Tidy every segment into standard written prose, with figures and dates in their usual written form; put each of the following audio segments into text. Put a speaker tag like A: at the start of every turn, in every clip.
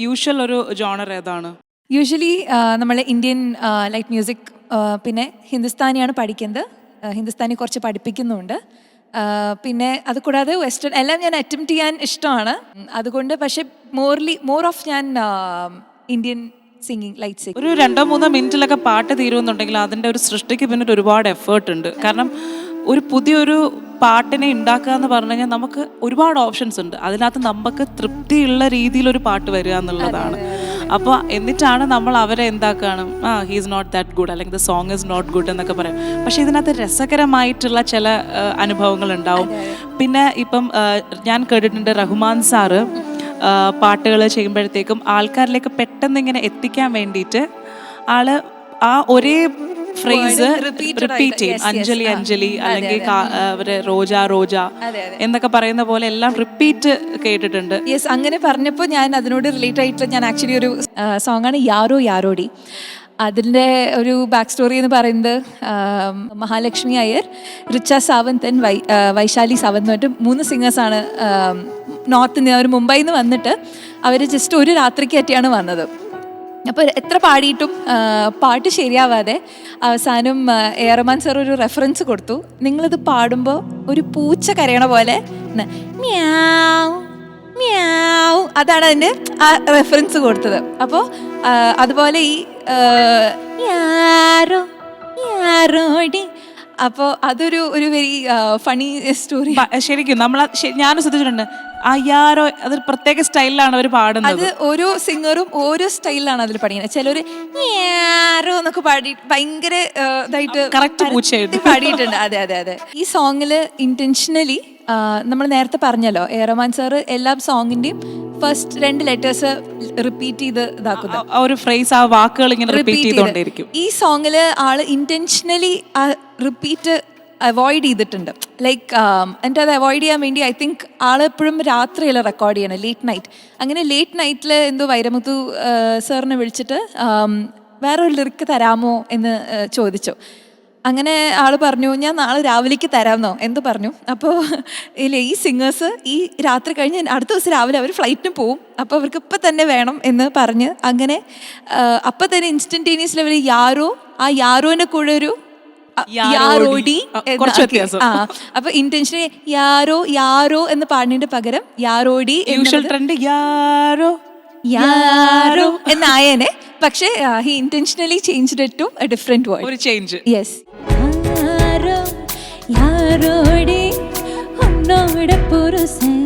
A: Usual ഒരു genre ഏതാണ്?
B: Usually നമ്മൾ ഇന്ത്യൻ ലൈറ്റ് മ്യൂസിക് പിന്നെ ഹിന്ദുസ്ഥാനിയാണ് പഠിക്കുന്നത്. ഹിന്ദുസ്ഥാനി കുറച്ച് പഠിപ്പിക്കുന്നുണ്ട്. പിന്നെ അത് കൂടാതെ വെസ്റ്റേൺ എല്ലാം ഞാൻ അറ്റംപ്റ്റ് ചെയ്യാൻ ഇഷ്ടമാണ്. അതുകൊണ്ട് പക്ഷേ മോർ ഓഫ് ഞാൻ ഇന്ത്യൻ സിംഗിങ് ലൈറ്റ് സിംഗിങ്.
A: ഒരു 2-3 മിനിറ്റിലൊക്കെ പാട്ട് തീരുമെന്നുണ്ടെങ്കിൽ അതിൻ്റെ ഒരു സൃഷ്ടിക്ക് പിന്നിൽ ഒരുപാട് എഫേർട്ട് ഉണ്ട്. കാരണം ഒരു പുതിയൊരു പാട്ടിനെ ഉണ്ടാക്കുക എന്ന് പറഞ്ഞു കഴിഞ്ഞാൽ നമുക്ക് ഒരുപാട് ഓപ്ഷൻസ് ഉണ്ട്. അതിനകത്ത് നമുക്ക് തൃപ്തിയുള്ള രീതിയിലൊരു പാട്ട് വരിക എന്നുള്ളതാണ്. അപ്പോൾ എന്നിട്ടാണ് നമ്മൾ അവരെ എന്താക്കുകയാണ്, he is not that good, അല്ലെങ്കിൽ the song is not good എന്നൊക്കെ പറയും. പക്ഷേ ഇതിനകത്ത് രസകരമായിട്ടുള്ള ചില അനുഭവങ്ങൾ ഉണ്ടാവും. പിന്നെ ഇപ്പം ഞാൻ കേട്ടിട്ടുണ്ട് റഹ്മാൻ സാറ് പാട്ടുകൾ ചെയ്യുമ്പോഴത്തേക്കും ആൾക്കാരിലേക്ക് പെട്ടെന്ന് ഇങ്ങനെ എത്തിക്കാൻ വേണ്ടിയിട്ട് ആള് ആ ഒരേ ഫ്രേസ് റിപ്പീറ്റ് ചെയ്യും. അഞ്ജലി അഞ്ജലി അല്ലെങ്കിൽ അവര് റോജ റോജ എന്നൊക്കെ പറയുന്ന പോലെ എല്ലാം റിപ്പീറ്റ് കേട്ടിട്ടുണ്ട്.
B: യെസ്, അങ്ങനെ പറഞ്ഞപ്പോൾ ഞാൻ അതിനോട് റിലേറ്റ് ആയിട്ട് ഞാൻ ആക്ച്വലി ഒരു സോങ്ങാണ് യാരോ യാരോടി. അതിൻ്റെ ഒരു ബാക്ക് സ്റ്റോറി എന്ന് പറയുന്നത് മഹാലക്ഷ്മി അയ്യർ, റിച്ച സാവന്ത് ആൻഡ് വൈശാലി സാവന്ത് എന്ന് പറഞ്ഞിട്ട് 3 സിംഗേഴ്സാണ് നോർത്ത് നിന്ന്, അവർ മുംബൈയിൽ നിന്ന് വന്നിട്ട് അവർ ജസ്റ്റ് ഒരു രാത്രിക്ക് പറ്റിയാണ് വന്നത്. അപ്പോൾ എത്ര പാടിയിട്ടും പാട്ട് ശരിയാവാതെ അവസാനം റഹ്മാൻ സാർ ഒരു റെഫറൻസ് കൊടുത്തു. നിങ്ങളിത് പാടുമ്പോൾ ഒരു പൂച്ച കരയണ പോലെ മ്യാവ് മ്യാവ്, അതാണ് അതിൻ്റെ ആ റെഫറൻസ് കൊടുത്തത്. അപ്പോൾ അതുപോലെ ഈ യാരോ യാരോടി, അപ്പോൾ അതൊരു വെരി ഫണി സ്റ്റോറി.
A: ശരിക്കും ഞാൻ ശ്രദ്ധിച്ചിട്ടുണ്ട്, ആ യാരോ അതൊരു പ്രത്യേക സ്റ്റൈലിലാണ് അവർ പാടുന്നത്.
B: അത് ഓരോ സിംഗറും ഓരോ സ്റ്റൈലിലാണ് അതിൽ പഠിക്കുന്നത്. ചിലർ യാരോ എന്നൊക്കെ പാടി ഭയങ്കര ഇതായിട്ട്
A: കറക്റ്റ് പൂച്ചയായിട്ട്
B: പാടിയിട്ടുണ്ട്. അതെ അതെ അതെ. ഈ സോങ്ങിൽ ഇന്റൻഷനലി നമ്മൾ നേരത്തെ പറഞ്ഞല്ലോ, റഹ്മാൻ സാർ എല്ലാ സോങ്ങിന്റെയും ഫസ്റ്റ് 2 ലെറ്റേഴ്സ് റിപ്പീറ്റ് ചെയ്ത് ഇതാക്കുന്നു.
A: ഒരു ഫ്രേസ്, ആ വാക്കുകൾ ഇങ്ങനെ റിപ്പീറ്റ് ചെയ്തുകൊണ്ടിരിക്കും.
B: ഈ സോങ്ങിൽ ആള് ഇന്റൻഷനലി റിപ്പീറ്റ് അവോയ്ഡ് ചെയ്തിട്ടുണ്ട്. ലൈക്ക് എന്നിട്ട് അത് അവോയ്ഡ് ചെയ്യാൻ വേണ്ടി ഐ തിങ്ക് ആളെപ്പോഴും രാത്രിയല്ല റെക്കോർഡ് ചെയ്യണം, ലേറ്റ് നൈറ്റ്. അങ്ങനെ ലേറ്റ് നൈറ്റിൽ എന്തോ വൈരമുത്തു സാറിനെ വിളിച്ചിട്ട് വേറൊരു ലിറിക്ക് തരാമോ എന്ന് ചോദിച്ചു. അങ്ങനെ ആൾ പറഞ്ഞു, ഞാൻ നാളെ രാവിലേക്ക് തരാമെന്നോ എന്ത് പറഞ്ഞു. അപ്പോൾ ഇല്ല, ഈ സിംഗേഴ്സ് ഈ രാത്രി കഴിഞ്ഞ് അടുത്ത ദിവസം രാവിലെ അവർ ഫ്ലൈറ്റിന് പോവും, അപ്പോൾ അവർക്ക് ഇപ്പം തന്നെ വേണം എന്ന് പറഞ്ഞ് അങ്ങനെ അപ്പം തന്നെ ഇൻസ്റ്റന്റേനിയസ്ലി അവർ യാരോ, ആ യാരോനെ കൂടെ ഒരു യാരോടി, അപ്പൊ ഇന്റൻഷനെ യാരോ യാരോ എന്ന് പാടുന്നതിന്റെ പകരം യാരോടി
A: ട്രെൻഡ് യാരോ
B: യാരോ എന്നായനെ. പക്ഷേ he intentionally changed it to a different word.
A: ഒരു ചേഞ്ച്.
B: യെസ്. യാരോ യാരോടി ഉന്നോട പുരുഷൻ,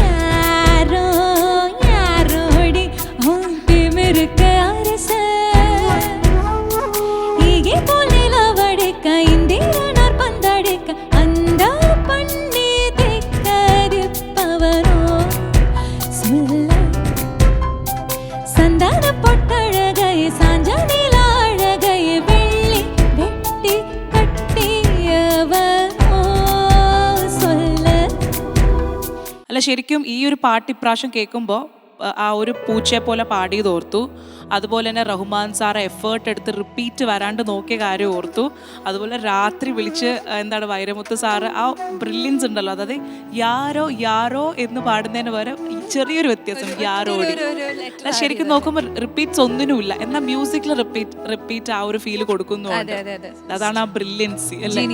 B: യാരോ യാരോടി ഉൻപേ മിർക അരസൻ, ഈഗെ പോലെല വടക ഇന്ദിരനാർ പന്തടക അന്ദ പണ്ണി തെക്കരിപ്പവനോ സ്മില്ല സന്ദന പൊട്ടഴകയെ സാഞ്ചനില അഴകയെ വെള്ളി വെട്ടി കട്ടിയവനോ സ്വല്ല.
A: അല്ല, ശരിക്കും ഈ ഒരു പാട്ട് ഇപ്രാവശ്യം കേൾക്കുമ്പോൾ ആ ഒരു പൂച്ചയെ പോലെ പാടിയത് ഓർത്തു. അതുപോലെ തന്നെ റഹ്മാൻ സാർ എഫേർട്ട് എടുത്ത് റിപ്പീറ്റ് വരാണ്ട് നോക്കിയ കാര്യം ഓർത്തു. അതുപോലെ രാത്രി വിളിച്ച് എന്താണ് വൈരമുത്ത് സാറ് ആ ബ്രില്യൻസ് ഉണ്ടല്ലോ, അതായത് യാരോ യാരോ എന്ന് പാടുന്നതിന് പകരം ചെറിയൊരു വ്യത്യാസം യാരോടി. ശരിക്കും നോക്കുമ്പോൾ റിപ്പീറ്റ്സ് ഒന്നിനുമില്ല, എന്നാൽ മ്യൂസിക്കിൽ റിപ്പീറ്റ് ആ ഒരു ഫീല് കൊടുക്കുന്നുണ്ട്. അതാണ് ആ ബ്രില്യൻസി അല്ലേ.